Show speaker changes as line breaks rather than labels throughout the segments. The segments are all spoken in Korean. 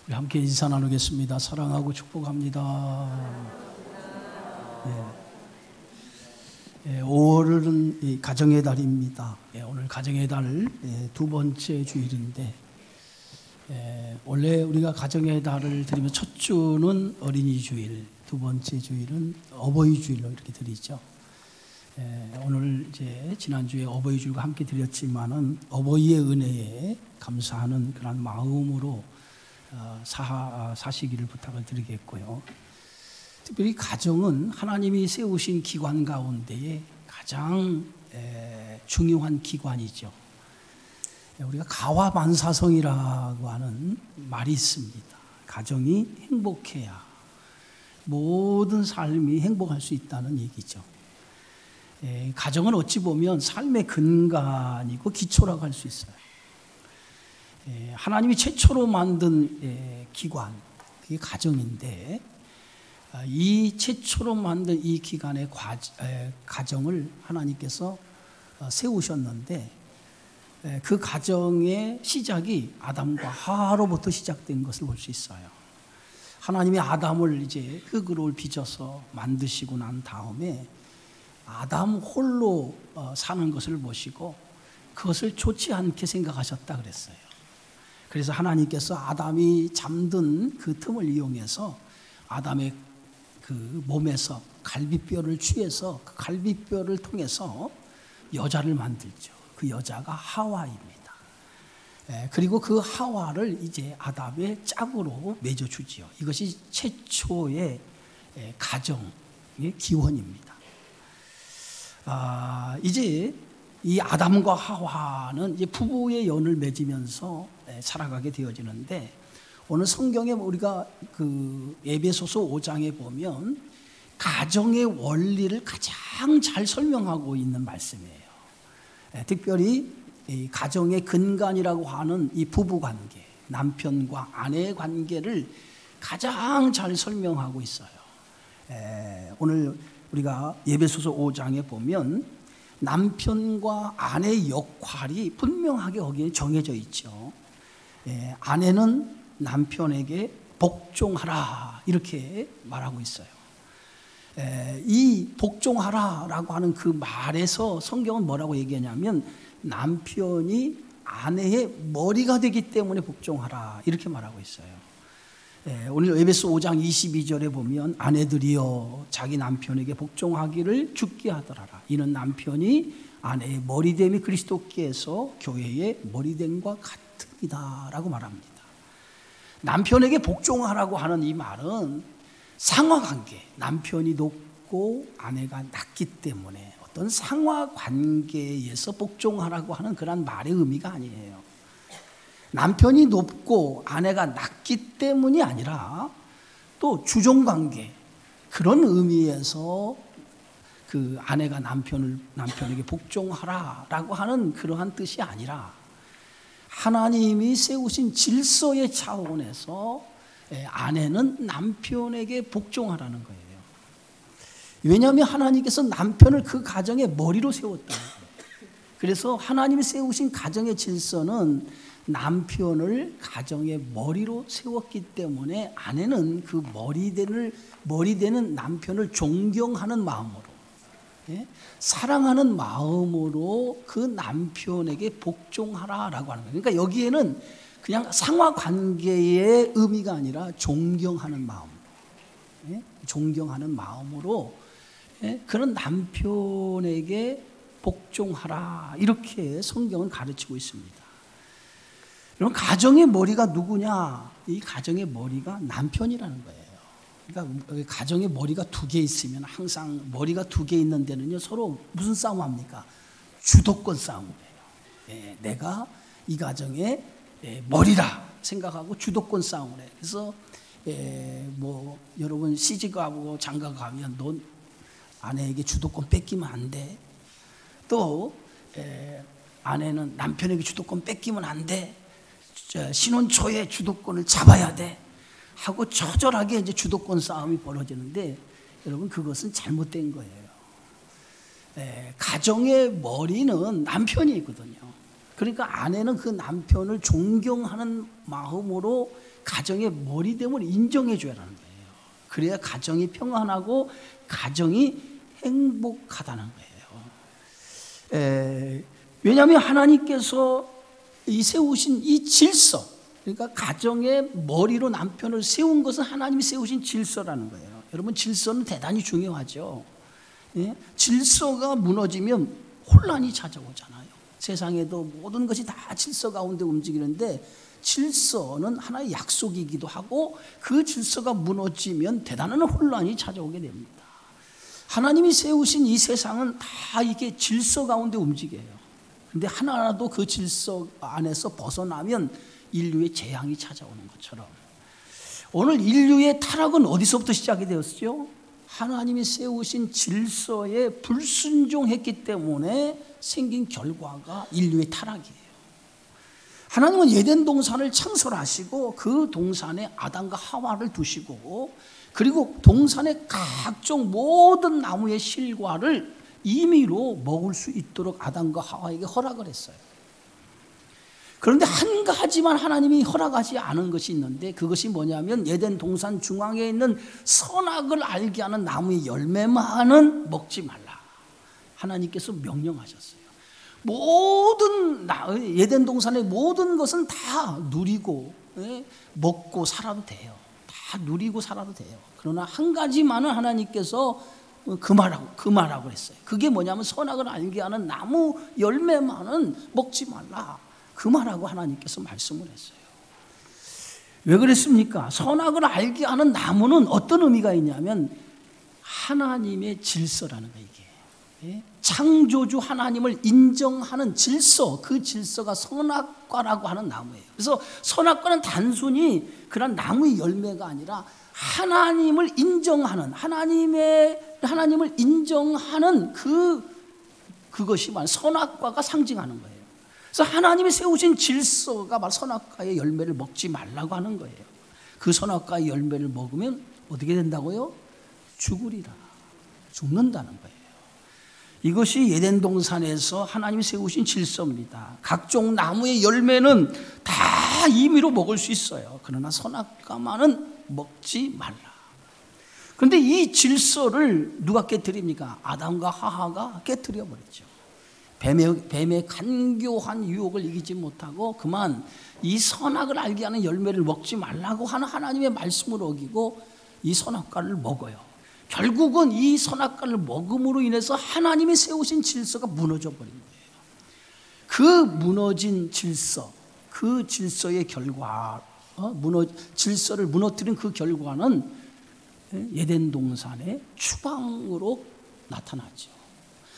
우리 함께 인사 나누겠습니다. 사랑하고 축복합니다. 5월은 가정의 달입니다. 오늘 가정의 달 두 번째 주일인데, 원래 우리가 가정의 달을 드리면 첫 주는 어린이 주일, 두 번째 주일은 어버이 주일로 이렇게 드리죠. 오늘 이제 지난주에 어버이 주일과 함께 드렸지만은 어버이의 은혜에 감사하는 그런 마음으로 사시기를 부탁을 드리겠고요. 특별히 가정은 하나님이 세우신 기관 가운데에 가장 중요한 기관이죠. 우리가 가와만사성이라고 하는 말이 있습니다. 가정이 행복해야 모든 삶이 행복할 수 있다는 얘기죠. 가정은 어찌 보면 삶의 근간이고 기초라고 할 수 있어요. 하나님이 최초로 만든 기관, 그게 가정인데, 이 최초로 만든 이 기관의 가정을 하나님께서 세우셨는데, 그 가정의 시작이 아담과 하와로부터 시작된 것을 볼 수 있어요. 하나님이 아담을 이제 흙으로 빚어서 만드시고 난 다음에 아담 홀로 사는 것을 보시고 그것을 좋지 않게 생각하셨다 그랬어요. 그래서 하나님께서 아담이 잠든 그 틈을 이용해서 아담의 그 몸에서 갈비뼈를 취해서 그 갈비뼈를 통해서 여자를 만들죠. 그 여자가 하와입니다. 그리고 그 하와를 이제 아담의 짝으로 맺어주지요. 이것이 최초의 가정의 기원입니다. 이제 이 아담과 하와는 이제 부부의 연을 맺으면서 살아가게 되어지는데, 오늘 성경에 우리가 그 에베소서 5장에 보면 가정의 원리를 가장 잘 설명하고 있는 말씀이에요. 특별히 이 가정의 근간이라고 하는 이 부부 관계, 남편과 아내의 관계를 가장 잘 설명하고 있어요. 오늘 우리가 에베소서 5장에 보면 남편과 아내의 역할이 분명하게 거기에 정해져 있죠. 아내는 남편에게 복종하라 이렇게 말하고 있어요. 이 복종하라라고 하는 그 말에서 성경은 뭐라고 얘기하냐면, 남편이 아내의 머리가 되기 때문에 복종하라 이렇게 말하고 있어요. 오늘 에베소 5장 22절에 보면 아내들이여 자기 남편에게 복종하기를 죽게 하더라라. 이는 남편이 아내의 머리됨이 그리스도께서 교회의 머리됨과 같습니다 라고 말합니다. 남편에게 복종하라고 하는 이 말은 상하관계, 남편이 높고 아내가 낮기 때문에 어떤 상하관계에서 복종하라고 하는 그런 말의 의미가 아니에요. 남편이 높고 아내가 낮기 때문이 아니라 또 주종관계, 그런 의미에서 그 아내가 남편에게 복종하라라고 하는 그러한 뜻이 아니라 하나님이 세우신 질서의 차원에서 아내는 남편에게 복종하라는 거예요. 왜냐하면 하나님께서 남편을 그 가정의 머리로 세웠다는 거예요. 그래서 하나님이 세우신 가정의 질서는 남편을 가정의 머리로 세웠기 때문에 아내는 그 머리 되는 남편을 존경하는 마음으로, 사랑하는 마음으로 그 남편에게 복종하라라고 하는 거예요. 그러니까 여기에는 그냥 상하관계의 의미가 아니라 존경하는 마음으로, 존경하는 마음으로 그런 남편에게 복종하라 이렇게 성경은 가르치고 있습니다. 그럼 가정의 머리가 누구냐? 이 가정의 머리가 남편이라는 거예요. 그러니까 가정의 머리가 두 개 있으면, 항상 머리가 두 개 있는 데는요 서로 무슨 싸움합니까? 주도권 싸움이에요. 내가 이 가정의 머리라 생각하고 주도권 싸움을 해요. 그래서 뭐 여러분 시집가고 장가 가면 넌 아내에게 주도권 뺏기면 안 돼. 또 아내는 남편에게 주도권 뺏기면 안 돼. 신혼 초에 주도권을 잡아야 돼 하고 처절하게 이제 주도권 싸움이 벌어지는데, 여러분 그것은 잘못된 거예요. 가정의 머리는 남편이거든요. 그러니까 아내는 그 남편을 존경하는 마음으로 가정의 머리됨을 인정해 줘야 하는 거예요. 그래야 가정이 평안하고 가정이 행복하다는 거예요. 왜냐하면 하나님께서 세우신 이 질서, 그러니까 가정의 머리로 남편을 세운 것은 하나님이 세우신 질서라는 거예요. 여러분, 질서는 대단히 중요하죠. 질서가 무너지면 혼란이 찾아오잖아요. 세상에도 모든 것이 다 질서 가운데 움직이는데 질서는 하나의 약속이기도 하고 그 질서가 무너지면 대단한 혼란이 찾아오게 됩니다. 하나님이 세우신 이 세상은 다 이게 질서 가운데 움직여요. 근데 하나라도 그 질서 안에서 벗어나면 인류의 재앙이 찾아오는 것처럼 오늘 인류의 타락은 어디서부터 시작이 되었죠? 하나님이 세우신 질서에 불순종했기 때문에 생긴 결과가 인류의 타락이에요. 하나님은 에덴 동산을 창설하시고 그 동산에 아담과 하와를 두시고 그리고 동산의 각종 모든 나무의 실과를 임의로 먹을 수 있도록 아담과 하와에게 허락을 했어요. 그런데 한 가지만 하나님이 허락하지 않은 것이 있는데 그것이 뭐냐면 에덴 동산 중앙에 있는 선악을 알게 하는 나무의 열매만은 먹지 말라. 하나님께서 명령하셨어요. 모든 에덴 동산의 모든 것은 다 누리고 먹고 살아도 돼요. 다 누리고 살아도 돼요. 그러나 한 가지만은 하나님께서 금하라고 했어요. 그게 뭐냐면 선악을 알게 하는 나무 열매만은 먹지 말라. 금하라고 하나님께서 말씀을 했어요. 왜 그랬습니까? 선악을 알게 하는 나무는 어떤 의미가 있냐면 하나님의 질서라는 거예요. 이게 창조주 하나님을 인정하는 질서, 그 질서가 선악과라고 하는 나무예요. 그래서 선악과는 단순히 그런 나무의 열매가 아니라 하나님을 인정하는 하나님을 인정하는 그것이 바로 선악과가 상징하는 거예요. 그래서 하나님이 세우신 질서가 바로 선악과의 열매를 먹지 말라고 하는 거예요. 그 선악과의 열매를 먹으면 어떻게 된다고요? 죽으리라. 죽는다는 거예요. 이것이 에덴 동산에서 하나님이 세우신 질서입니다. 각종 나무의 열매는 다 임의로 먹을 수 있어요. 그러나 선악과만은 먹지 말라. 그런데 이 질서를 누가 깨뜨립니까? 아담과 하와가 깨뜨려 버렸죠. 뱀의 간교한 유혹을 이기지 못하고 그만 이 선악을 알게 하는 열매를 먹지 말라고 하는 하나님의 말씀을 어기고 이 선악과를 먹어요. 결국은 이 선악과를 먹음으로 인해서 하나님이 세우신 질서가 무너져 버린 거예요. 그 무너진 질서, 그 질서의 결과, 질서를 무너뜨린 그 결과는 에덴 동산의 추방으로 나타나죠.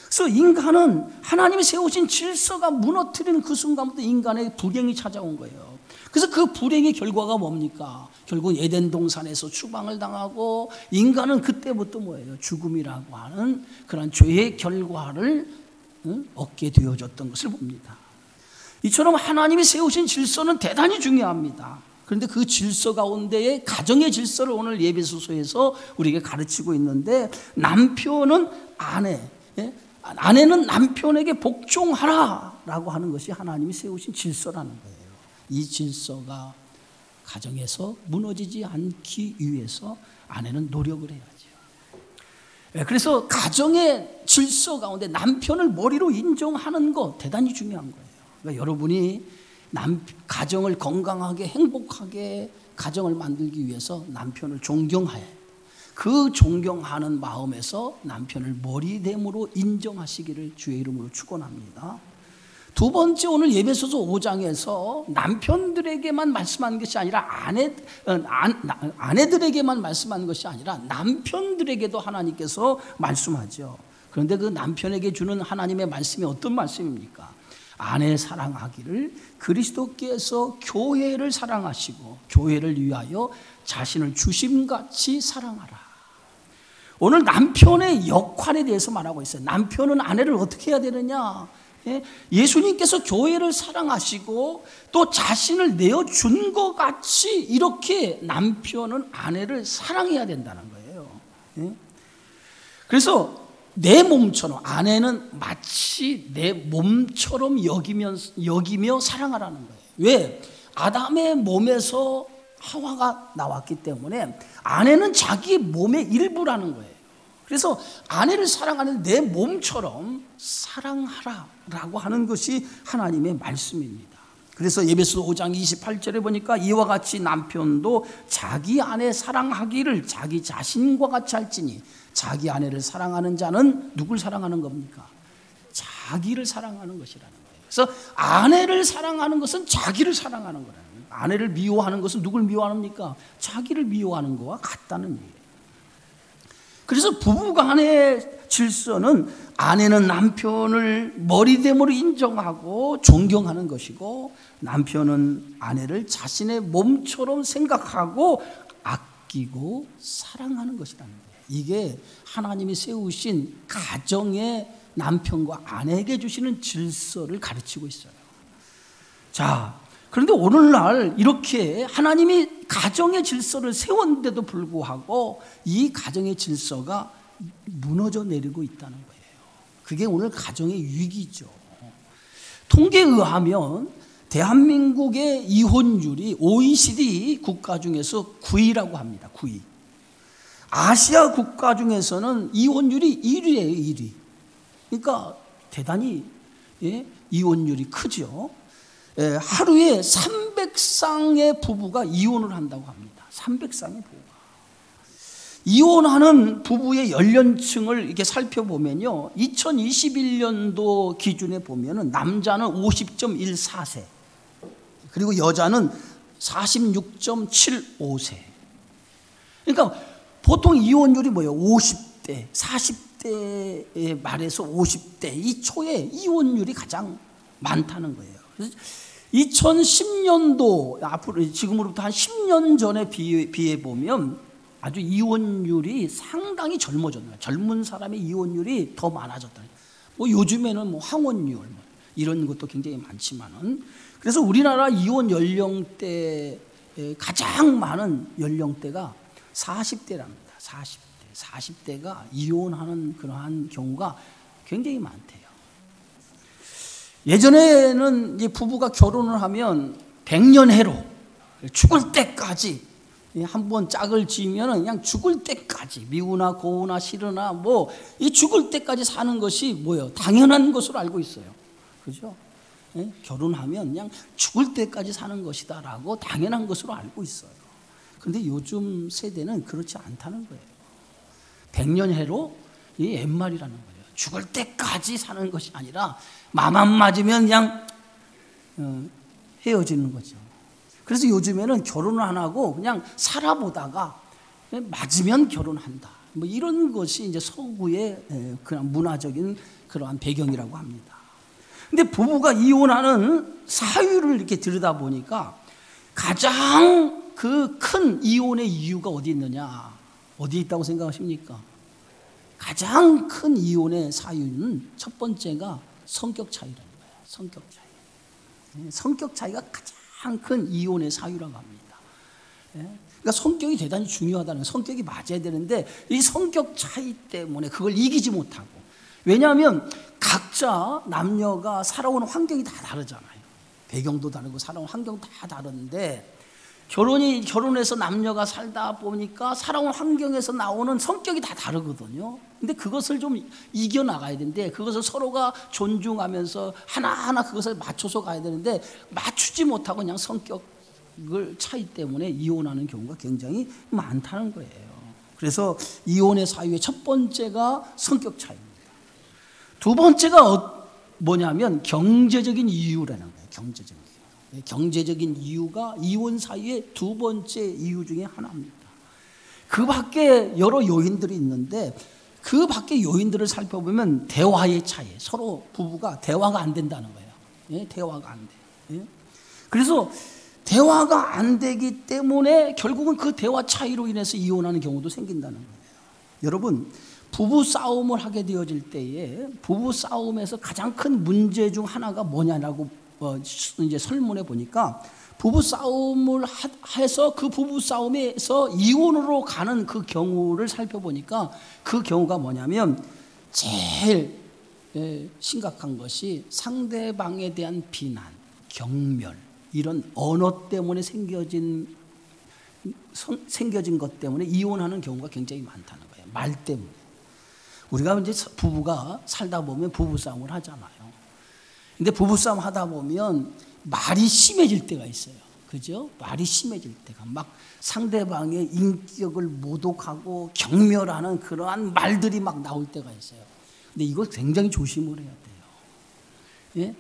그래서 인간은 하나님이 세우신 질서가 무너뜨리는 그 순간부터 인간의 불행이 찾아온 거예요. 그래서 그 불행의 결과가 뭡니까? 결국 에덴 동산에서 추방을 당하고 인간은 그때부터 뭐예요? 죽음이라고 하는 그런 죄의 결과를 얻게 되어졌던 것을 봅니다. 이처럼 하나님이 세우신 질서는 대단히 중요합니다. 그런데 그 질서 가운데에 가정의 질서를 오늘 예배소서에서 우리에게 가르치고 있는데 남편은 아내는 남편에게 복종하라라고 하는 것이 하나님이 세우신 질서라는 거예요. 이 질서가 가정에서 무너지지 않기 위해서 아내는 노력을 해야죠. 그래서 가정의 질서 가운데 남편을 머리로 인정하는 것 대단히 중요한 거예요. 그러니까 여러분이 가정을 건강하게 행복하게 가정을 만들기 위해서 남편을 존경해야 해요. 그 존경하는 마음에서 남편을 머리됨으로 인정하시기를 주의 이름으로 축원합니다. 두 번째, 오늘 예배소서 5장에서 남편들에게만 말씀하는 것이 아니라 아내들에게만 말씀하는 것이 아니라 남편들에게도 하나님께서 말씀하죠. 그런데 그 남편에게 주는 하나님의 말씀이 어떤 말씀입니까? 아내 사랑하기를 그리스도께서 교회를 사랑하시고 교회를 위하여 자신을 주심같이 사랑하라. 오늘 남편의 역할에 대해서 말하고 있어요. 남편은 아내를 어떻게 해야 되느냐? 예수님께서 교회를 사랑하시고 또 자신을 내어준 것 같이 이렇게 남편은 아내를 사랑해야 된다는 거예요. 그래서 내 몸처럼, 아내는 마치 내 몸처럼 여기며 사랑하라는 거예요. 왜? 아담의 몸에서 하와가 나왔기 때문에 아내는 자기 몸의 일부라는 거예요. 그래서 아내를 사랑하는 내 몸처럼 사랑하라라고 하는 것이 하나님의 말씀입니다. 그래서 에베소 5장 28절에 보니까 이와 같이 남편도 자기 아내 사랑하기를 자기 자신과 같이 할지니, 자기 아내를 사랑하는 자는 누굴 사랑하는 겁니까? 자기를 사랑하는 것이라는 거예요. 그래서 아내를 사랑하는 것은 자기를 사랑하는 거라는 거예요. 아내를 미워하는 것은 누굴 미워합니까? 자기를 미워하는 것과 같다는 얘기예요. 그래서 부부간의 질서는 아내는 남편을 머리됨으로 인정하고 존경하는 것이고, 남편은 아내를 자신의 몸처럼 생각하고 아끼고 사랑하는 것이라는 거예요. 이게 하나님이 세우신 가정의 남편과 아내에게 주시는 질서를 가르치고 있어요. 자, 그런데 오늘날 이렇게 하나님이 가정의 질서를 세웠는데도 불구하고 이 가정의 질서가 무너져 내리고 있다는 거예요. 그게 오늘 가정의 위기죠. 통계에 의하면 대한민국의 이혼율이 OECD 국가 중에서 9위라고 합니다. 9위. 아시아 국가 중에서는 이혼율이 1위예요. 1위. 그러니까 대단히 이혼율이 크죠. 하루에 300쌍의 부부가 이혼을 한다고 합니다. 300쌍의 부부가. 이혼하는 부부의 연령층을 이렇게 살펴보면요, 2021년도 기준에 보면은 남자는 50.14세, 그리고 여자는 46.75세. 그러니까 보통 이혼율이 뭐예요? 50대, 40대 말에서 50대 이 초에 이혼율이 가장 많다는 거예요. 그래서 2010년도 앞으로 지금으로부터 한 10년 전에 비해 보면 아주 이혼율이 상당히 젊어졌네요. 젊은 사람의 이혼율이 더 많아졌다. 뭐 요즘에는 뭐 황혼율 이런 것도 굉장히 많지만은, 그래서 우리나라 이혼 연령대 가장 많은 연령대가 40대랍니다. 40대가 이혼하는 그러한 경우가 굉장히 많대요. 예전에는 이제 부부가 결혼을 하면 백년해로 죽을 때까지 한번 짝을 지으면 그냥 죽을 때까지 미우나 고우나 싫으나 뭐 이 죽을 때까지 사는 것이 뭐예요? 당연한 것으로 알고 있어요. 그죠? 결혼하면 그냥 죽을 때까지 사는 것이다라고 당연한 것으로 알고 있어요. 그런데 요즘 세대는 그렇지 않다는 거예요. 백년해로 이 옛말이라는 거예요. 죽을 때까지 사는 것이 아니라 맘 안 맞으면 그냥 헤어지는 거죠. 그래서 요즘에는 결혼을 안 하고 그냥 살아보다가 맞으면 결혼한다. 뭐 이런 것이 이제 서구의 그런 문화적인 그러한 배경이라고 합니다. 근데 부부가 이혼하는 사유를 이렇게 들여다보니까 가장 그 큰 이혼의 이유가 어디 있느냐? 어디 있다고 생각하십니까? 가장 큰 이혼의 사유는 첫 번째가 성격 차이라는 거예요. 성격 차이. 성격 차이가 가장 큰 이혼의 사유라고 합니다. 그러니까 성격이 대단히 중요하다는 거예요. 성격이 맞아야 되는데 이 성격 차이 때문에 그걸 이기지 못하고, 왜냐하면 각자 남녀가 살아오는 환경이 다 다르잖아요. 배경도 다르고 살아온 환경도 다 다른데 결혼해서 남녀가 살다 보니까 살아온 환경에서 나오는 성격이 다 다르거든요. 근데 그것을 좀 이겨나가야 되는데, 그것을 서로가 존중하면서 하나하나 그것을 맞춰서 가야 되는데 맞추지 못하고 그냥 성격을 차이 때문에 이혼하는 경우가 굉장히 많다는 거예요. 그래서 이혼의 사유의 첫 번째가 성격 차이입니다. 두 번째가 뭐냐면 경제적인 이유라는 거예요. 경제적인 이유가 이혼 사유의 두 번째 이유 중에 하나입니다. 그 밖에 여러 요인들이 있는데 그 밖에 요인들을 살펴보면 대화의 차이, 서로 부부가 대화가 안 된다는 거예요. 대화가 안 돼. 그래서 대화가 안 되기 때문에 결국은 그 대화 차이로 인해서 이혼하는 경우도 생긴다는 거예요. 여러분, 부부 싸움을 하게 되어질 때에 부부 싸움에서 가장 큰 문제 중 하나가 뭐냐라고 이제 설문해 보니까, 부부 싸움을 해서 그 부부 싸움에서 이혼으로 가는 그 경우를 살펴보니까 그 경우가 뭐냐면 제일 심각한 것이 상대방에 대한 비난, 경멸, 이런 언어 때문에 생겨진 것 때문에 이혼하는 경우가 굉장히 많다는 거예요. 말 때문에. 우리가 이제 부부가 살다 보면 부부싸움을 하잖아요. 근데 부부싸움 하다 보면 말이 심해질 때가 있어요. 그죠? 말이 심해질 때가 막 상대방의 인격을 모독하고 경멸하는 그러한 말들이 막 나올 때가 있어요. 근데 이거 굉장히 조심을 해야 돼요. 예?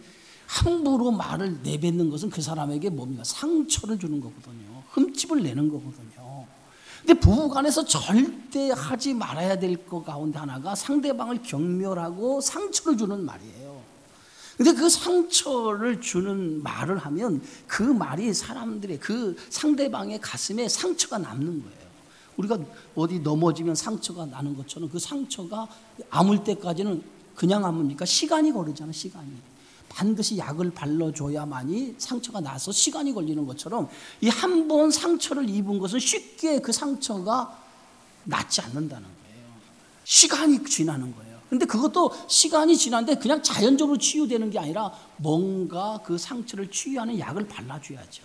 함부로 말을 내뱉는 것은 그 사람에게 뭡니까? 상처를 주는 거거든요. 흠집을 내는 거거든요. 근데 부부간에서 절대 하지 말아야 될 것 가운데 하나가 상대방을 경멸하고 상처를 주는 말이에요. 근데 그 상처를 주는 말을 하면 그 말이 사람들의 그 상대방의 가슴에 상처가 남는 거예요. 우리가 어디 넘어지면 상처가 나는 것처럼 그 상처가 아물 때까지는 그냥 아뭅니까? 시간이 걸리잖아요. 시간이. 반드시 약을 발라줘야만이 상처가 나서 시간이 걸리는 것처럼 이 한 번 상처를 입은 것은 쉽게 그 상처가 낫지 않는다는 거예요. 시간이 지나는 거예요. 근데 그것도 시간이 지났는데 그냥 자연적으로 치유되는 게 아니라 뭔가 그 상처를 치유하는 약을 발라줘야죠.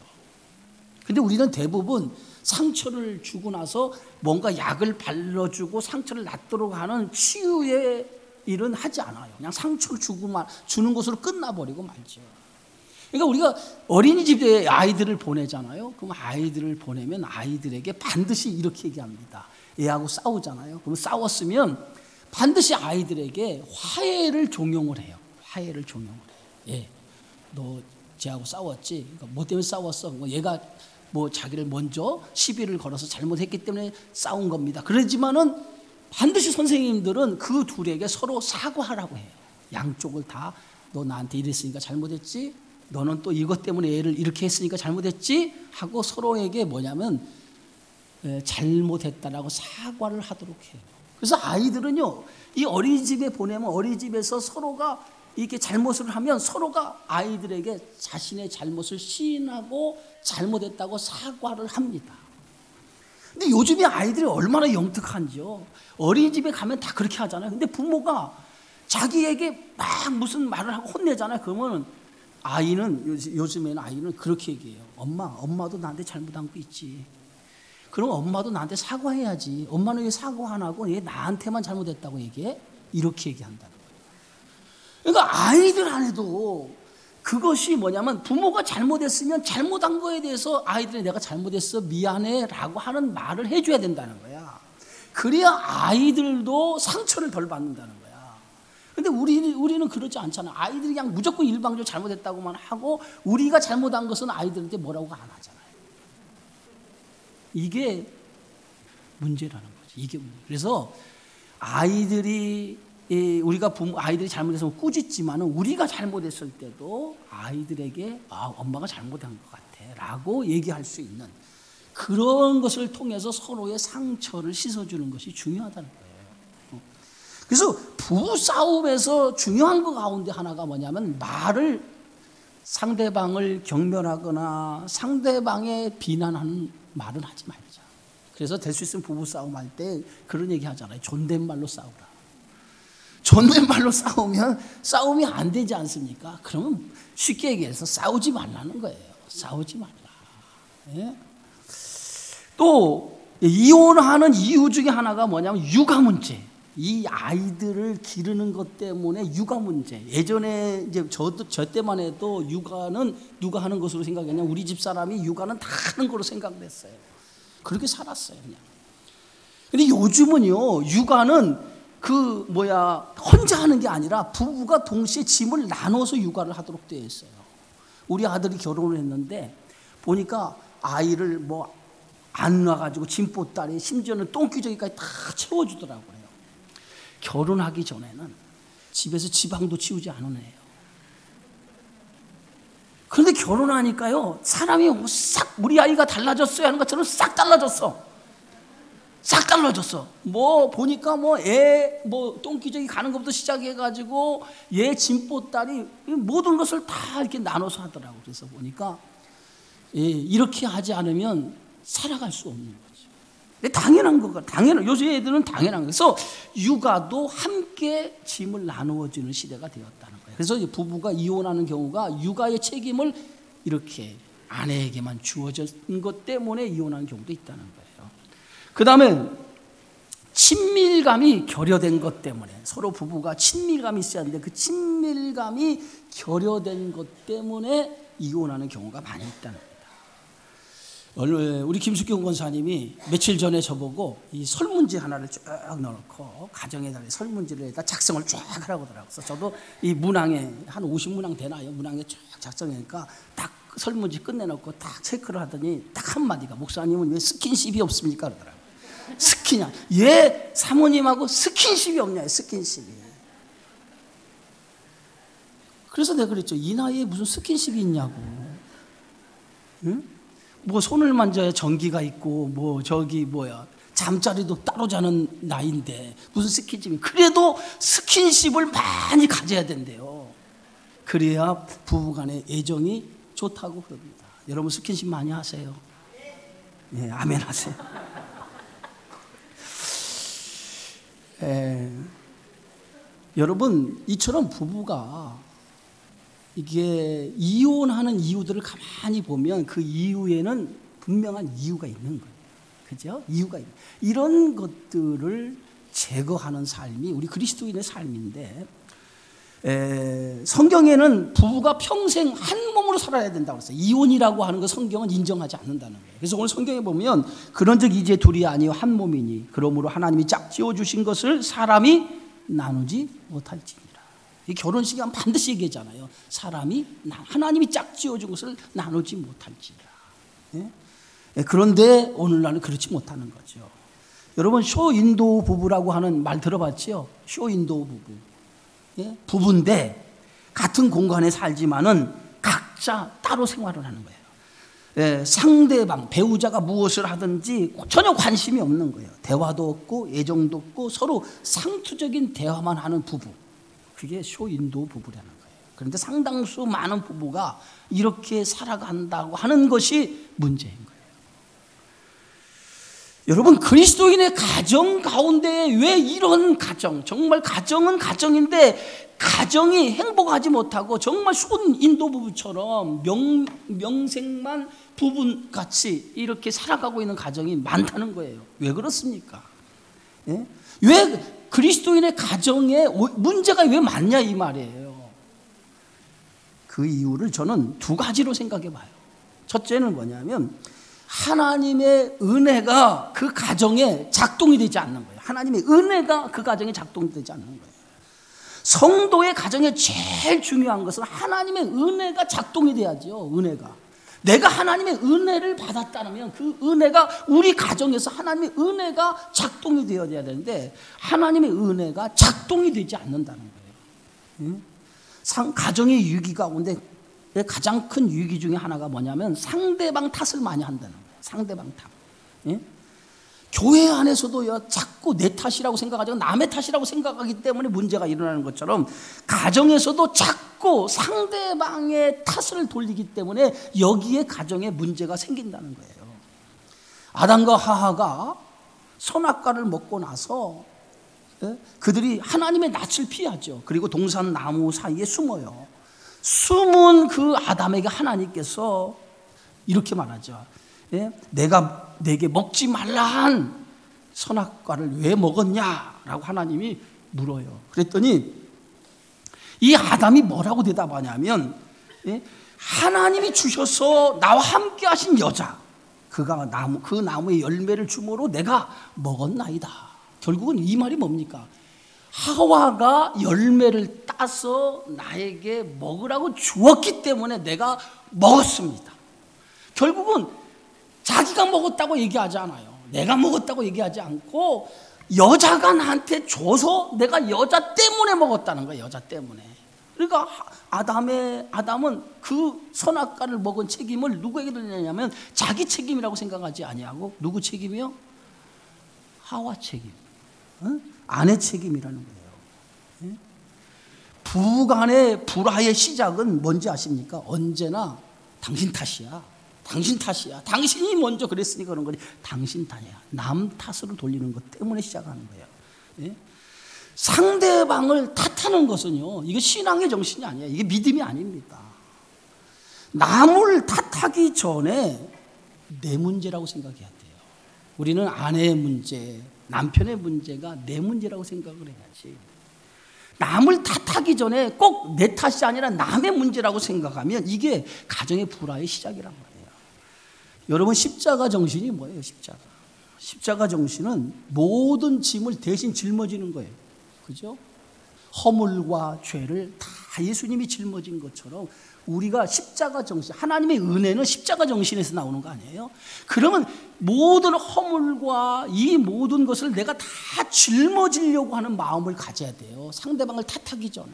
근데 우리는 대부분 상처를 주고 나서 뭔가 약을 발라주고 상처를 낫도록 하는 치유의 일은 하지 않아요. 그냥 상처를 주는 것으로 끝나버리고 말죠. 그러니까 우리가 어린이집에 아이들을 보내잖아요. 그럼 아이들을 보내면 아이들에게 반드시 이렇게 얘기합니다. 애하고 싸우잖아요. 그럼 싸웠으면 반드시 아이들에게 화해를 종용을 해요. 화해를 종용을 해요. 예, 너 쟤하고 싸웠지? 그러니까 뭐 때문에 싸웠어? 얘가 뭐 자기를 먼저 시비를 걸어서 잘못했기 때문에 싸운 겁니다. 그러지만은 반드시 선생님들은 그 둘에게 서로 사과하라고 해요. 양쪽을 다 너 나한테 이랬으니까 잘못했지? 너는 또 이것 때문에 애를 이렇게 했으니까 잘못했지? 하고 서로에게 뭐냐면 잘못했다라고 사과를 하도록 해요. 그래서 아이들은요, 이 어린이집에 보내면 어린이집에서 서로가 이렇게 잘못을 하면 서로가 아이들에게 자신의 잘못을 시인하고 잘못했다고 사과를 합니다. 근데 요즘에 아이들이 얼마나 영특한지요. 어린이집에 가면 다 그렇게 하잖아요. 근데 부모가 자기에게 막 무슨 말을 하고 혼내잖아요. 그러면 요즘에는 아이는 그렇게 얘기해요. 엄마도 나한테 잘못한 거 있지. 그럼 엄마도 나한테 사과해야지. 엄마는 왜 사과 안 하고 얘 나한테만 잘못했다고 얘기해? 이렇게 얘기한다는 거예요. 그러니까 아이들 안에도 그것이 뭐냐면 부모가 잘못했으면 잘못한 거에 대해서 아이들이 내가 잘못했어 미안해 라고 하는 말을 해줘야 된다는 거야. 그래야 아이들도 상처를 덜 받는다는 거야. 근데 우리는 그러지 않잖아. 아이들이 그냥 무조건 일방적으로 잘못했다고만 하고 우리가 잘못한 것은 아이들한테 뭐라고 안 하잖아요. 이게 문제라는 거죠. 이게 문제. 그래서 아이들이 잘못해서 꾸짖지만은 우리가 잘못했을 때도 아이들에게 엄마가 잘못한 것 같아라고 얘기할 수 있는 그런 것을 통해서 서로의 상처를 씻어주는 것이 중요하다는 거예요. 그래서 부부 싸움에서 중요한 것 가운데 하나가 뭐냐면 상대방을 경멸하거나 상대방의 비난하는 말은 하지 말자. 그래서 될 수 있으면 부부 싸움 할 때 그런 얘기 하잖아요. 존댓말로 싸우라. 존댓말로 싸우면 싸움이 안 되지 않습니까? 그러면 쉽게 얘기해서 싸우지 말라는 거예요. 싸우지 말라. 예? 또 이혼하는 이유 중에 하나가 뭐냐면 육아 문제. 이 아이들을 기르는 것 때문에 육아 문제. 예전에 이제 저 때만 해도 육아는 누가 하는 것으로 생각했냐? 우리 집 사람이 육아는 다 하는 거로 생각했어요. 그렇게 살았어요, 그냥. 근데 요즘은요, 육아는 혼자 하는 게 아니라 부부가 동시에 짐을 나눠서 육아를 하도록 되어 있어요. 우리 아들이 결혼을 했는데 보니까 아이를 안 놔가지고 짐보따리 심지어는 똥기저귀까지 다 채워주더라고요. 결혼하기 전에는 집에서 지방도 치우지 않은 애예요. 그런데 결혼하니까요, 사람이 싹 우리 아이가 달라졌어요 하는 것처럼 싹 달라졌어. 싹 달라졌어. 보니까 똥기저귀 가는 것부터 시작해가지고 얘 짐보따리 모든 것을 다 이렇게 나눠서 하더라고. 그래서 보니까 이렇게 하지 않으면 살아갈 수 없는 거죠. 당연한 거가 요새 애들은 당연한 거예요. 그래서 육아도 함께 짐을 나누어 주는 시대가 되었다는 거예요. 그래서 부부가 이혼하는 경우가 육아의 책임을 이렇게 아내에게만 주어진 것 때문에 이혼하는 경우도 있다는 거예요. 그다음에 친밀감이 결여된 것 때문에, 서로 부부가 친밀감이 있어야 하는데 그 친밀감이 결여된 것 때문에 이혼하는 경우가 많이 있다는 겁니다. 우리 김숙경 권사님이 며칠 전에 저보고 이 설문지 하나를 쭉 넣어놓고 가정에 대한 설문지를 작성을 쫙 하라고 하더라고요. 그래서 저도 이 문항에 한 50문항 되나요? 문항에 쫙 작성하니까 딱 설문지 끝내놓고 딱 체크를 하더니 딱 한마디가, 목사님은 왜 스킨십이 없습니까? 그러더라고요. 스킨이야. 얘 사모님하고 스킨십이 없냐, 스킨십이. 그래서 내가 그랬죠. 이 나이에 무슨 스킨십이 있냐고. 응? 뭐 손을 만져야 전기가 있고, 뭐 저기 뭐야, 잠자리도 따로 자는 나이인데 무슨 스킨십이. 그래도 스킨십을 많이 가져야 된대요. 그래야 부부간의 애정이 좋다고 그럽니다. 여러분 스킨십 많이 하세요. 예, 아멘 하세요. 여러분, 이처럼 부부가 이게 이혼하는 이유들을 가만히 보면 그 이유에는 분명한 이유가 있는 거예요. 그죠? 이유가 있는. 이런 것들을 제거하는 삶이 우리 그리스도인의 삶인데, 성경에는 부부가 평생 한 몸으로 살아야 된다고 했어요. 이혼이라고 하는 거 성경은 인정하지 않는다는 거예요. 그래서 오늘 성경에 보면 그런즉 이제 둘이 아니요 한 몸이니 그러므로 하나님이 짝지어 주신 것을 사람이 나누지 못할지니라. 이 결혼식에 하면 반드시 얘기하잖아요. 하나님이 짝지어 준 것을 나누지 못할지니라. 예? 그런데 오늘날은 그렇지 못하는 거죠. 여러분 쇼인도 부부라고 하는 말 들어봤죠? 쇼인도 부부. 예? 부부인데 같은 공간에 살지만은 각자 따로 생활을 하는 거예요. 예, 상대방, 배우자가 무엇을 하든지 전혀 관심이 없는 거예요. 대화도 없고 애정도 없고 서로 상투적인 대화만 하는 부부. 그게 쇼인도 부부라는 거예요. 그런데 상당수 많은 부부가 이렇게 살아간다고 하는 것이 문제인 거예요. 여러분 그리스도인의 가정 가운데 왜 이런 가정, 정말 가정은 가정인데 가정이 행복하지 못하고 정말 쇼인도 부부처럼 명색만 부부같이 이렇게 살아가고 있는 가정이 많다는 거예요. 왜 그렇습니까? 예? 왜 그리스도인의 가정에 문제가 왜 많냐 이 말이에요. 그 이유를 저는 두 가지로 생각해 봐요. 첫째는 뭐냐면 하나님의 은혜가 그 가정에 작동이 되지 않는 거예요. 하나님의 은혜가 그 가정에 작동이 되지 않는 거예요. 성도의 가정에 제일 중요한 것은 하나님의 은혜가 작동이 돼야죠. 은혜가. 내가 하나님의 은혜를 받았다면 그 은혜가 우리 가정에서 하나님의 은혜가 작동이 되어야 되는데 하나님의 은혜가 작동이 되지 않는다는 거예요. 가정의 위기 가운데 가장 큰 위기 중에 하나가 뭐냐면 상대방 탓을 많이 한다는 거예요. 상대방 탓. 예? 교회 안에서도 자꾸 내 탓이라고 생각하지 남의 탓이라고 생각하기 때문에 문제가 일어나는 것처럼 가정에서도 자꾸 상대방의 탓을 돌리기 때문에 여기에 가정에 문제가 생긴다는 거예요. 아담과 하와가 선악과를 먹고 나서 그들이 하나님의 낯을 피하죠. 그리고 동산 나무 사이에 숨어요. 숨은 그 아담에게 하나님께서 이렇게 말하죠. 내가 내게 먹지 말라 한 선악과를 왜 먹었냐라고 하나님이 물어요. 그랬더니 이 아담이 뭐라고 대답하냐면 하나님이 주셔서 나와 함께 하신 여자 그 나무의 열매를 주므로 내가 먹었나이다. 결국은 이 말이 뭡니까? 하와가 열매를 따서 나에게 먹으라고 주었기 때문에 내가 먹었습니다. 결국은 자기가 먹었다고 얘기하지 않아요. 내가 먹었다고 얘기하지 않고 여자가 나한테 줘서 내가 여자 때문에 먹었다는 거예요. 여자 때문에. 그러니까 아담은 그 선악과를 먹은 책임을 누구에게 돌리냐면 자기 책임이라고 생각하지 아니하고 누구 책임이요? 하와 책임. 아내 책임이라는 거예요. 부부간의 불화의 시작은 뭔지 아십니까? 언제나 당신 탓이야. 당신 탓이야. 당신이 먼저 그랬으니까 그런 거지. 당신 탓이야. 남 탓으로 돌리는 것 때문에 시작하는 거예요. 예? 상대방을 탓하는 것은요, 이거 신앙의 정신이 아니에요. 이게 믿음이 아닙니다. 남을 탓하기 전에 내 문제라고 생각해야 돼요. 우리는 아내의 문제, 남편의 문제가 내 문제라고 생각을 해야지. 남을 탓하기 전에 꼭 내 탓이 아니라 남의 문제라고 생각하면 이게 가정의 불화의 시작이란 말이에요. 여러분, 십자가 정신이 뭐예요? 십자가 정신은 모든 짐을 대신 짊어지는 거예요. 그죠? 허물과 죄를 다 예수님이 짊어진 것처럼 우리가 십자가 정신, 하나님의 은혜는 십자가 정신에서 나오는 거 아니에요? 그러면 모든 허물과 이 모든 것을 내가 다 짊어지려고 하는 마음을 가져야 돼요. 상대방을 탓하기 전에.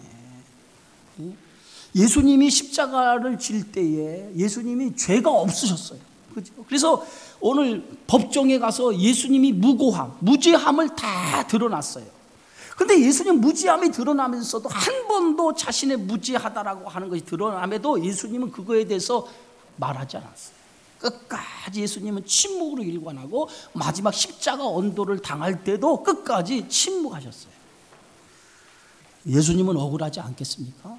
예수님이 십자가를 질 때에 예수님이 죄가 없으셨어요. 그죠? 그래서 오늘 법정에 가서 예수님이 무죄함을 다 드러났어요. 근데 예수님 무지함이 드러나면서도 한 번도 자신의 무지하다라고 하는 것이 드러남에도 예수님은 그거에 대해서 말하지 않았어요. 끝까지 예수님은 침묵으로 일관하고 마지막 십자가 언도를 당할 때도 끝까지 침묵하셨어요. 예수님은 억울하지 않겠습니까?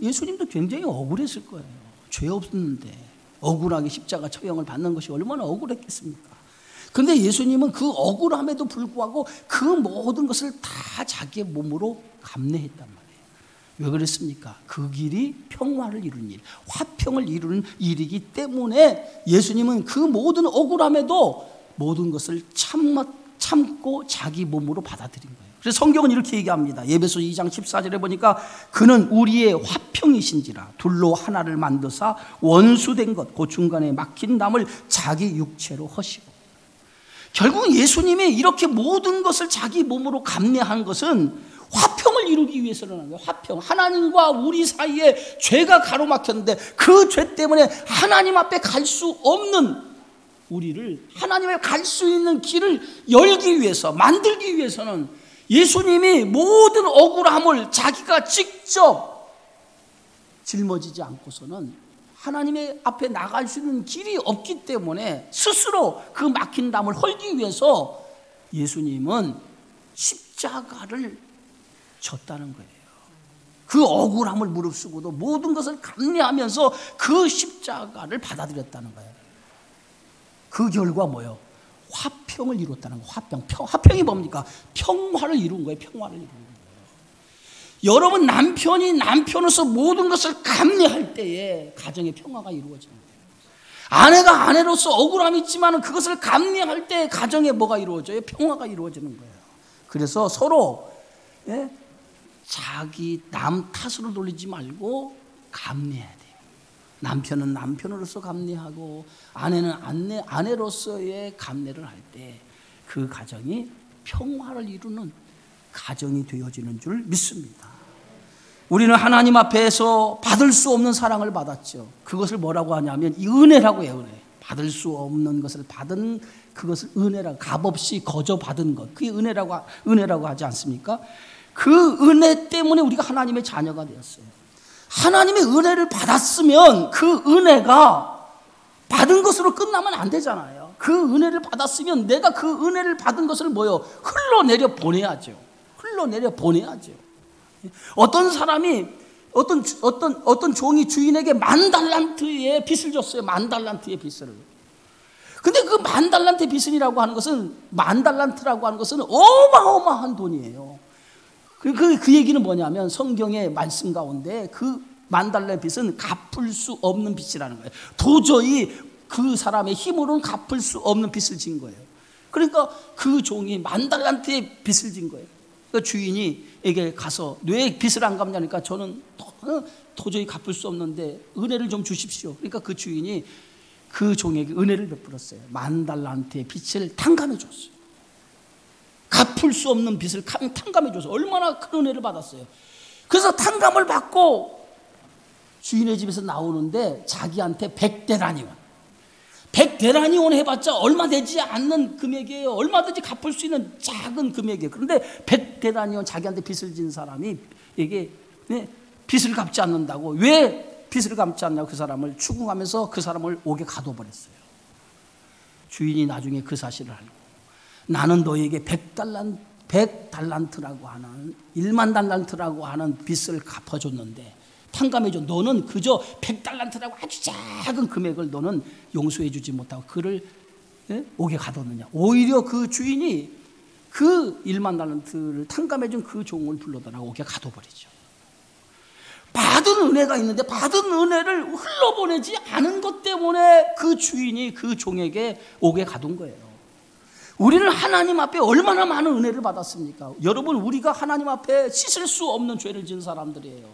예수님도 굉장히 억울했을 거예요. 죄 없었는데 억울하게 십자가 처형을 받는 것이 얼마나 억울했겠습니까? 근데 예수님은 그 억울함에도 불구하고 그 모든 것을 다 자기의 몸으로 감내했단 말이에요. 왜 그랬습니까? 그 길이 평화를 이루는 일, 화평을 이루는 일이기 때문에 예수님은 그 모든 억울함에도 모든 것을 참고 자기 몸으로 받아들인 거예요. 그래서 성경은 이렇게 얘기합니다. 에베소 2장 14절에 보니까 그는 우리의 화평이신지라 둘로 하나를 만드사 원수된 것 그 중간에 막힌 담을 자기 육체로 허시고. 결국 예수님이 이렇게 모든 것을 자기 몸으로 감내한 것은 화평을 이루기 위해서라는 거예요. 화평. 하나님과 우리 사이에 죄가 가로막혔는데 그 죄 때문에 하나님 앞에 갈 수 없는 우리를 하나님에 갈 수 있는 길을 열기 위해서, 만들기 위해서는 예수님이 모든 억울함을 자기가 직접 짊어지지 않고서는 하나님의 앞에 나갈 수 있는 길이 없기 때문에 스스로 그 막힌 담을 헐기 위해서 예수님은 십자가를 졌다는 거예요. 그 억울함을 무릅쓰고도 모든 것을 감내하면서 그 십자가를 받아들였다는 거예요. 그 결과 뭐예요? 화평을 이뤘다는 거예요. 화평이 뭡니까? 평화를 이룬 거예요. 평화를 이룬 거예요. 여러분, 남편이 남편으로서 모든 것을 감내할 때에 가정의 평화가 이루어지는 거예요. 아내가 아내로서 억울함이 있지만 그것을 감내할 때 가정에 뭐가 이루어져요? 평화가 이루어지는 거예요. 그래서 서로 자기 남 탓으로 돌리지 말고 감내해야 돼요. 남편은 남편으로서 감내하고 아내는 아내로서의 감내를 할 때 그 가정이 평화를 이루는 가정이 되어지는 줄 믿습니다. 우리는 하나님 앞에서 받을 수 없는 사랑을 받았죠. 그것을 뭐라고 하냐면 이 은혜라고 해요. 은혜. 받을 수 없는 것을 받은 그것을 은혜라고, 값없이 거저 받은 것, 그게 은혜라고 하지 않습니까? 그 은혜 때문에 우리가 하나님의 자녀가 되었어요. 하나님의 은혜를 받았으면 그 은혜가 받은 것으로 끝나면 안 되잖아요. 그 은혜를 받았으면 내가 그 은혜를 받은 것을 흘러내려 보내야죠. 어떤 사람이 어떤 종이 주인에게 10,000달란트의 빚을 줬어요. 10,000달란트의 빚을. 근데 그 10,000달란트의 빚이라고 하는 것은 10,000달란트라고 하는 것은 어마어마한 돈이에요. 그 얘기는 뭐냐면 성경의 말씀 가운데 그 10,000달러의 빚은 갚을 수 없는 빚이라는 거예요. 도저히 그 사람의 힘으로는 갚을 수 없는 빚을 진 거예요. 그러니까 그 종이 10,000달란트의 빚을 진 거예요. 그 주인이에게 가서 왜 빚을 안 갚냐니까 저는 도저히 갚을 수 없는데 은혜를 좀 주십시오. 그러니까 그 주인이 그 종에게 은혜를 베풀었어요. 10,000달란트의 빚을 탕감해 줬어요. 갚을 수 없는 빚을 탕감해 줘서 얼마나 큰 은혜를 받았어요. 그래서 탕감을 받고 주인의 집에서 나오는데 자기한테 100데나리온 해봤자 얼마 되지 않는 금액이에요. 얼마든지 갚을 수 있는 작은 금액이에요. 그런데 100데나리온 자기한테 빚을 진 사람이 이게 빚을 갚지 않는다고 왜 빚을 갚지 않냐고 그 사람을 추궁하면서 그 사람을 옥에 가둬버렸어요. 주인이 나중에 그 사실을 알고 나는 너에게 100달란트라고 하는 1만 달란트라고 하는 빚을 갚아줬는데 탕감해줘. 너는 그저 100달란트라고 아주 작은 금액을 너는 용서해주지 못하고 그를 옥에 가뒀느냐. 오히려 그 주인이 그 1만 달란트를 탕감해준 그 종을 불러다가 옥에 가둬버리죠. 받은 은혜가 있는데 받은 은혜를 흘러보내지 않은 것 때문에 그 주인이 그 종에게 옥에 가둔 거예요. 우리는 하나님 앞에 얼마나 많은 은혜를 받았습니까? 여러분, 우리가 하나님 앞에 씻을 수 없는 죄를 지은 사람들이에요.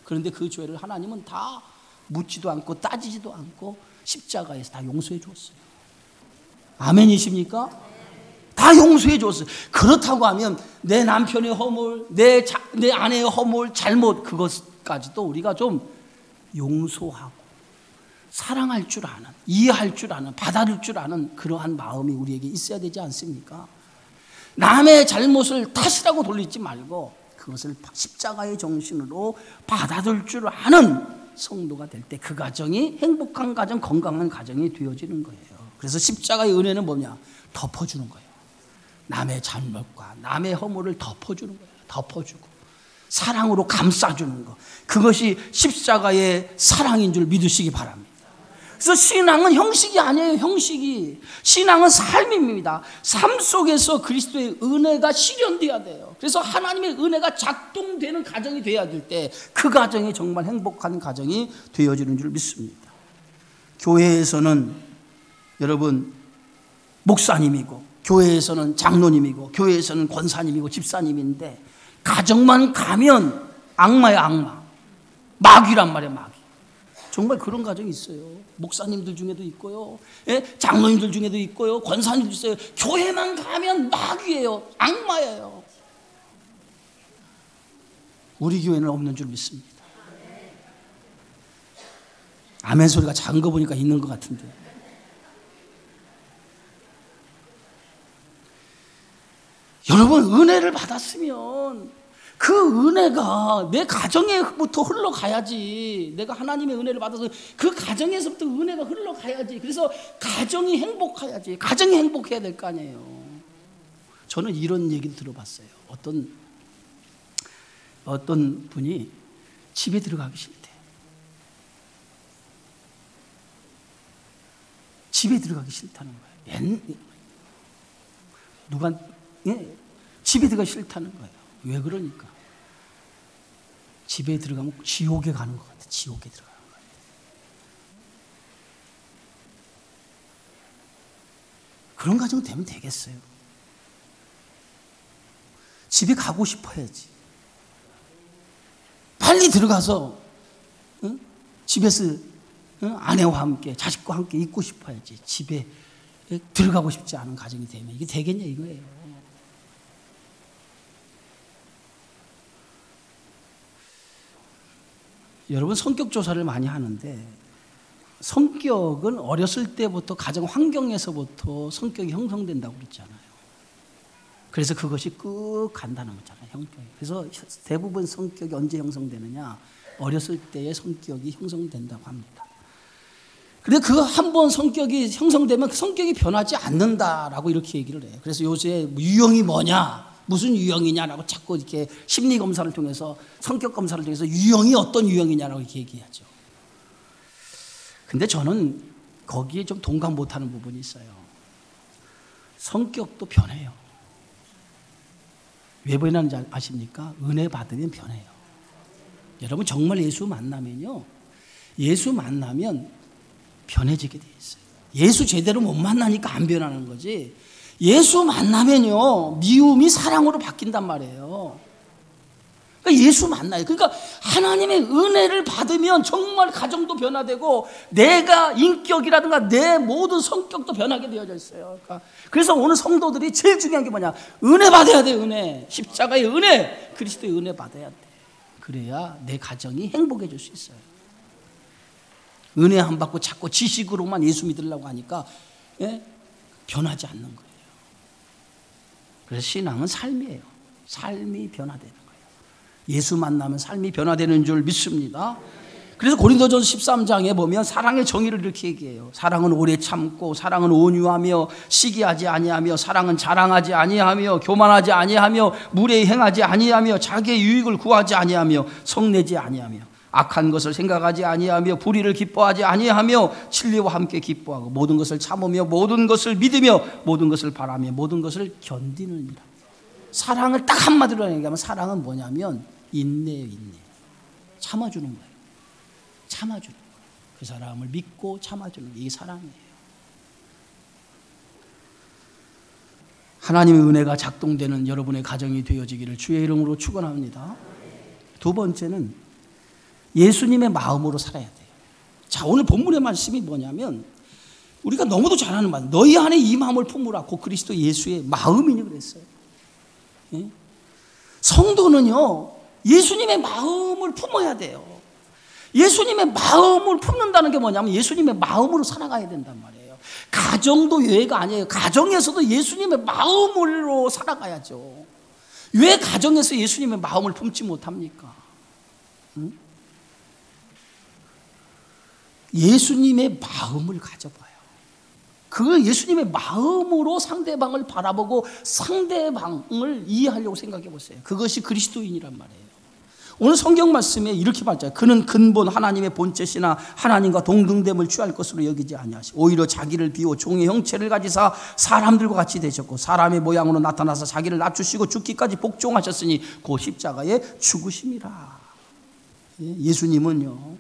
그런데 그 죄를 하나님은 다 묻지도 않고 따지지도 않고 십자가에서 다 용서해 주었어요. 아멘이십니까? 다 용서해 줬어요. 그렇다고 하면 내 남편의 허물, 내 아내의 허물, 잘못, 그것까지도 우리가 좀 용서하고 사랑할 줄 아는, 이해할 줄 아는, 받아줄 줄 아는 그러한 마음이 우리에게 있어야 되지 않습니까? 남의 잘못을 탓이라고 돌리지 말고 그것을 십자가의 정신으로 받아줄 줄 아는 성도가 될 때 그 가정이 행복한 가정, 건강한 가정이 되어지는 거예요. 그래서 십자가의 은혜는 뭐냐? 덮어주는 거예요. 남의 잘못과 남의 허물을 덮어주는 거예요. 덮어주고 사랑으로 감싸주는 거, 그것이 십자가의 사랑인 줄 믿으시기 바랍니다. 그래서 신앙은 형식이 아니에요. 형식이. 신앙은 삶입니다. 삶 속에서 그리스도의 은혜가 실현돼야 돼요. 그래서 하나님의 은혜가 작동되는 가정이 돼야 될 때 그 가정이 정말 행복한 가정이 되어지는 줄 믿습니다. 교회에서는 여러분 목사님이고, 교회에서는 장로님이고, 교회에서는 권사님이고 집사님인데 가정만 가면 악마야, 악마. 마귀란 말이야, 마귀. 정말 그런 가정이 있어요. 목사님들 중에도 있고요, 장로님들 중에도 있고요, 권사님도 있어요. 교회만 가면 마귀예요, 악마예요. 우리 교회는 없는 줄 믿습니다. 아멘 소리가 작은 거 보니까 있는 것 같은데. 여러분, 은혜를 받았으면 그 은혜가 내 가정에부터 흘러가야지. 내가 하나님의 은혜를 받아서 그 가정에서부터 은혜가 흘러가야지. 그래서 가정이 행복해야지. 가정이 행복해야 될 거 아니에요. 저는 이런 얘기를 들어봤어요. 어떤 분이 집에 들어가기 싫대. 집에 들어가기 싫다는 거예요. 집에 들어가기 싫다는 거예요. 왜 그러니까? 집에 들어가면 지옥에 가는 것 같아. 지옥에 들어가는 것 같아. 그런 가정 되면 되겠어요? 집에 가고 싶어야지. 빨리 들어가서 집에서 아내와 함께, 자식과 함께 있고 싶어야지. 집에 들어가고 싶지 않은 가정이 되면 이게 되겠냐 이거예요. 여러분, 성격 조사를 많이 하는데 성격은 어렸을 때부터 가정 환경에서부터 성격이 형성된다고 그랬잖아요. 그래서 그것이 쭉 간다는 거잖아요, 성격이. 그래서 대부분 성격이 언제 형성되느냐? 어렸을 때의 성격이 형성된다고 합니다. 근데 그 한 번 성격이 형성되면 그 성격이 변하지 않는다라고 이렇게 얘기를 해요. 그래서 요새 유형이 뭐냐? 무슨 유형이냐라고 자꾸 이렇게 심리 검사를 통해서, 성격 검사를 통해서 유형이 어떤 유형이냐라고 이렇게 얘기하죠. 근데 저는 거기에 좀 동감 못하는 부분이 있어요. 성격도 변해요. 왜 변하는지 아십니까? 은혜 받으면 변해요. 여러분, 정말 예수 만나면요, 예수 만나면 변해지게 돼 있어요. 예수 제대로 못 만나니까 안 변하는 거지, 예수 만나면요 미움이 사랑으로 바뀐단 말이에요. 그러니까 예수 만나요. 그러니까 하나님의 은혜를 받으면 정말 가정도 변화되고 내가 인격이라든가 내 모든 성격도 변하게 되어져 있어요. 그래서 오늘 성도들이 제일 중요한 게 뭐냐? 은혜 받아야 돼. 은혜. 십자가의 은혜, 그리스도의 은혜 받아야 돼. 그래야 내 가정이 행복해질 수 있어요. 은혜 안 받고 자꾸 지식으로만 예수 믿으려고 하니까 변하지 않는 거예요. 그래서 신앙은 삶이에요. 삶이 변화되는 거예요. 예수 만나면 삶이 변화되는 줄 믿습니다. 그래서 고린도전서 13장에 보면 사랑의 정의를 이렇게 얘기해요. 사랑은 오래 참고, 사랑은 온유하며, 시기하지 아니하며, 사랑은 자랑하지 아니하며, 교만하지 아니하며, 무례히 행하지 아니하며, 자기의 유익을 구하지 아니하며, 성내지 아니하며, 악한 것을 생각하지 아니하며, 불의를 기뻐하지 아니하며, 진리와 함께 기뻐하고, 모든 것을 참으며, 모든 것을 믿으며, 모든 것을 바라며, 모든 것을 견디느니라. 사랑을 딱 한마디로 얘기하면 사랑은 뭐냐면 인내예요. 인내. 참아주는 거예요. 참아주는 거예요. 그 사람을 믿고 참아주는 게 이게 사랑이에요. 하나님의 은혜가 작동되는 여러분의 가정이 되어지기를 주의 이름으로 축원합니다. 두 번째는 예수님의 마음으로 살아야 돼요. 자, 오늘 본문의 말씀이 뭐냐면 우리가 너무도 잘 아는 말, 너희 안에 이 마음을 품으라. 곧 그리스도 예수의 마음이니 그랬어요. 예? 성도는요 예수님의 마음을 품어야 돼요. 예수님의 마음을 품는다는 게 뭐냐면 예수님의 마음으로 살아가야 된단 말이에요. 가정도 예외가 아니에요. 가정에서도 예수님의 마음으로 살아가야죠. 왜 가정에서 예수님의 마음을 품지 못합니까? 응? 예수님의 마음을 가져봐요. 그 예수님의 마음으로 상대방을 바라보고 상대방을 이해하려고 생각해 보세요. 그것이 그리스도인이란 말이에요. 오늘 성경 말씀에 이렇게 말하잖아요. 그는 근본 하나님의 본체시나 하나님과 동등됨을 취할 것으로 여기지 아니하시고 오히려 자기를 비워 종의 형체를 가지사 사람들과 같이 되셨고 사람의 모양으로 나타나서 자기를 낮추시고 죽기까지 복종하셨으니 그 십자가에 죽으심이라. 예수님은요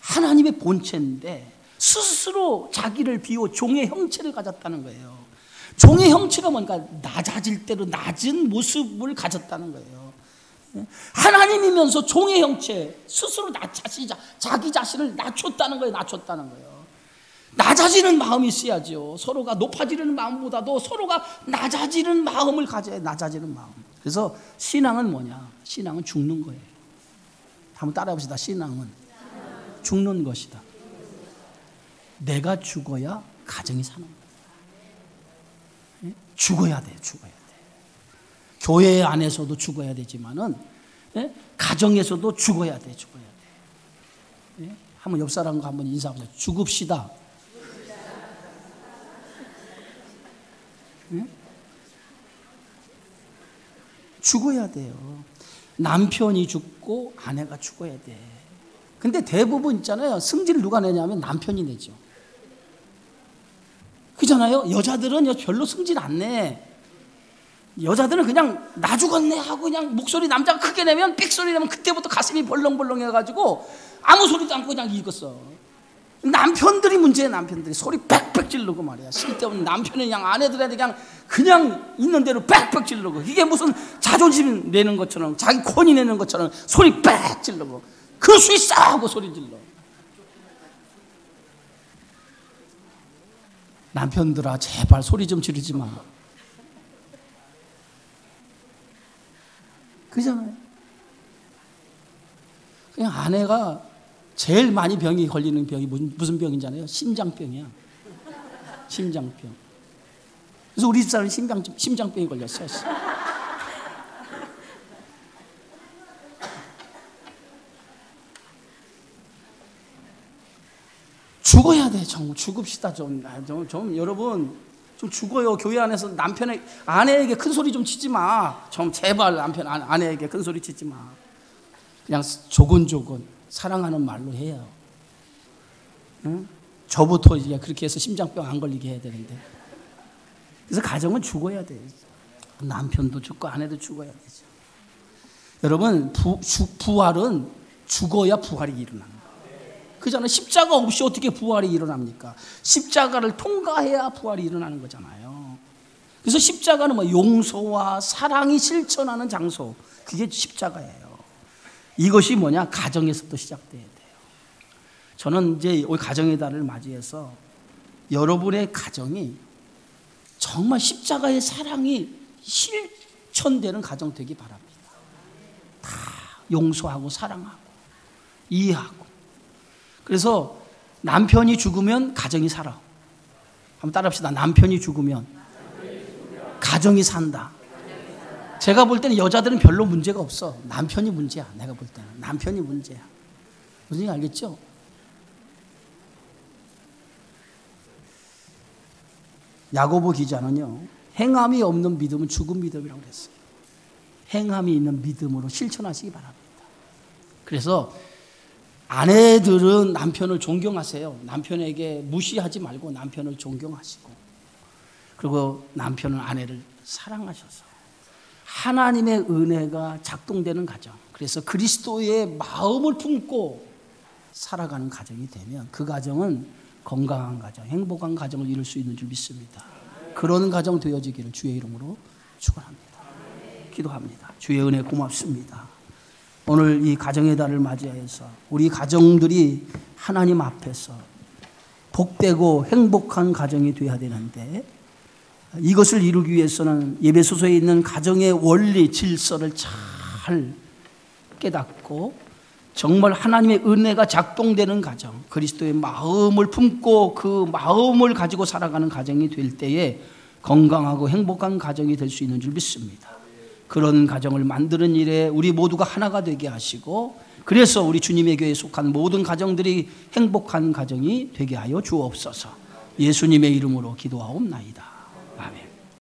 하나님의 본체인데 스스로 자기를 비워 종의 형체를 가졌다는 거예요. 종의 형체가 뭔가 낮아질 대로 낮은 모습을 가졌다는 거예요. 하나님이면서 종의 형체 스스로 자기 자신을 낮췄다는 거예요. 낮췄다는 거예요. 낮아지는 마음이 있어야죠. 서로가 높아지는 마음보다도 서로가 낮아지는 마음을 가져야 해요. 낮아지는 마음. 그래서 신앙은 뭐냐? 신앙은 죽는 거예요. 한번 따라해 봅시다. 신앙은 죽는 것이다. 내가 죽어야 가정이 사는 거예요. 죽어야 돼요. 죽어야 돼요. 교회 안에서도 죽어야 되지만은 가정에서도 죽어야 돼. 죽어야 돼. 한번 옆 사람과 한번 인사하세요. 죽읍시다. 죽어야 돼요. 남편이 죽고 아내가 죽어야 돼. 근데 대부분 있잖아요. 승질을 누가 내냐면 남편이 내죠. 그잖아요. 여자들은 별로 승질 안 내. 여자들은 그냥 나 죽었네 하고 그냥 목소리 남자가 크게 내면 삑소리 내면 그때부터 가슴이 벌렁벌렁 해가지고 아무 소리도 않고 그냥 읽었어. 남편들이 문제야. 남편들이 소리 빽빽 지르고 말이야. 쓸데없는 남편은 그냥 아내들한테 그냥 있는 대로 빽빽 지르고 이게 무슨 자존심 내는 것처럼 자기 권위 내는 것처럼 소리 빽 지르고 그 수이 싸고 소리 질러. 남편들아 제발 소리 좀 지르지 마. 그잖아요. 그냥 아내가 제일 많이 병이 걸리는 병이 무슨 병인지 아세요? 심장병이야. 심장병. 그래서 우리 집사람이 심장병이 걸렸어. 죽어야 돼. 좀 죽읍시다. 좀 여러분 좀 죽어요. 교회 안에서 아내에게 큰 소리 좀 치지 마. 좀 제발 아내에게 큰 소리 치지 마. 그냥 조곤조곤 사랑하는 말로 해요. 응? 저부터 이제 그렇게 해서 심장병 안 걸리게 해야 되는데. 그래서 가정은 죽어야 돼요. 남편도 죽고 아내도 죽어야 되죠. 여러분 부활은 죽어야 부활이 일어나는 거예요. 그잖아요. 십자가 없이 어떻게 부활이 일어납니까? 십자가를 통과해야 부활이 일어나는 거잖아요. 그래서 십자가는 용서와 사랑이 실천하는 장소. 그게 십자가예요. 이것이 뭐냐? 가정에서부터 시작돼야 돼요. 저는 이제 올 가정의 달을 맞이해서 여러분의 가정이 정말 십자가의 사랑이 실천되는 가정 되기 바랍니다. 다 용서하고 사랑하고 이해하고. 그래서 남편이 죽으면 가정이 살아. 한번 따라합시다. 남편이 죽으면 가정이 산다. 제가 볼 때는 여자들은 별로 문제가 없어. 남편이 문제야. 내가 볼 때는 남편이 문제야. 무슨 얘기 알겠죠? 야고보 기자는요, 행함이 없는 믿음은 죽은 믿음이라고 그랬어요. 행함이 있는 믿음으로 실천하시기 바랍니다. 그래서 아내들은 남편을 존경하세요. 남편에게 무시하지 말고 남편을 존경하시고, 그리고 남편은 아내를 사랑하셔서 하나님의 은혜가 작동되는 가정, 그래서 그리스도의 마음을 품고 살아가는 가정이 되면 그 가정은 건강한 가정, 행복한 가정을 이룰 수 있는 줄 믿습니다. 그런 가정 되어지기를 주의 이름으로 축원합니다. 기도합니다. 주의 은혜 고맙습니다. 오늘 이 가정의 달을 맞이하여서 우리 가정들이 하나님 앞에서 복되고 행복한 가정이 되어야 되는데, 이것을 이루기 위해서는 에베소서에 있는 가정의 원리 질서를 잘 깨닫고 정말 하나님의 은혜가 작동되는 가정, 그리스도의 마음을 품고 그 마음을 가지고 살아가는 가정이 될 때에 건강하고 행복한 가정이 될 수 있는 줄 믿습니다. 그런 가정을 만드는 일에 우리 모두가 하나가 되게 하시고, 그래서 우리 주님의 교회에 속한 모든 가정들이 행복한 가정이 되게 하여 주옵소서. 예수님의 이름으로 기도하옵나이다. 아멘.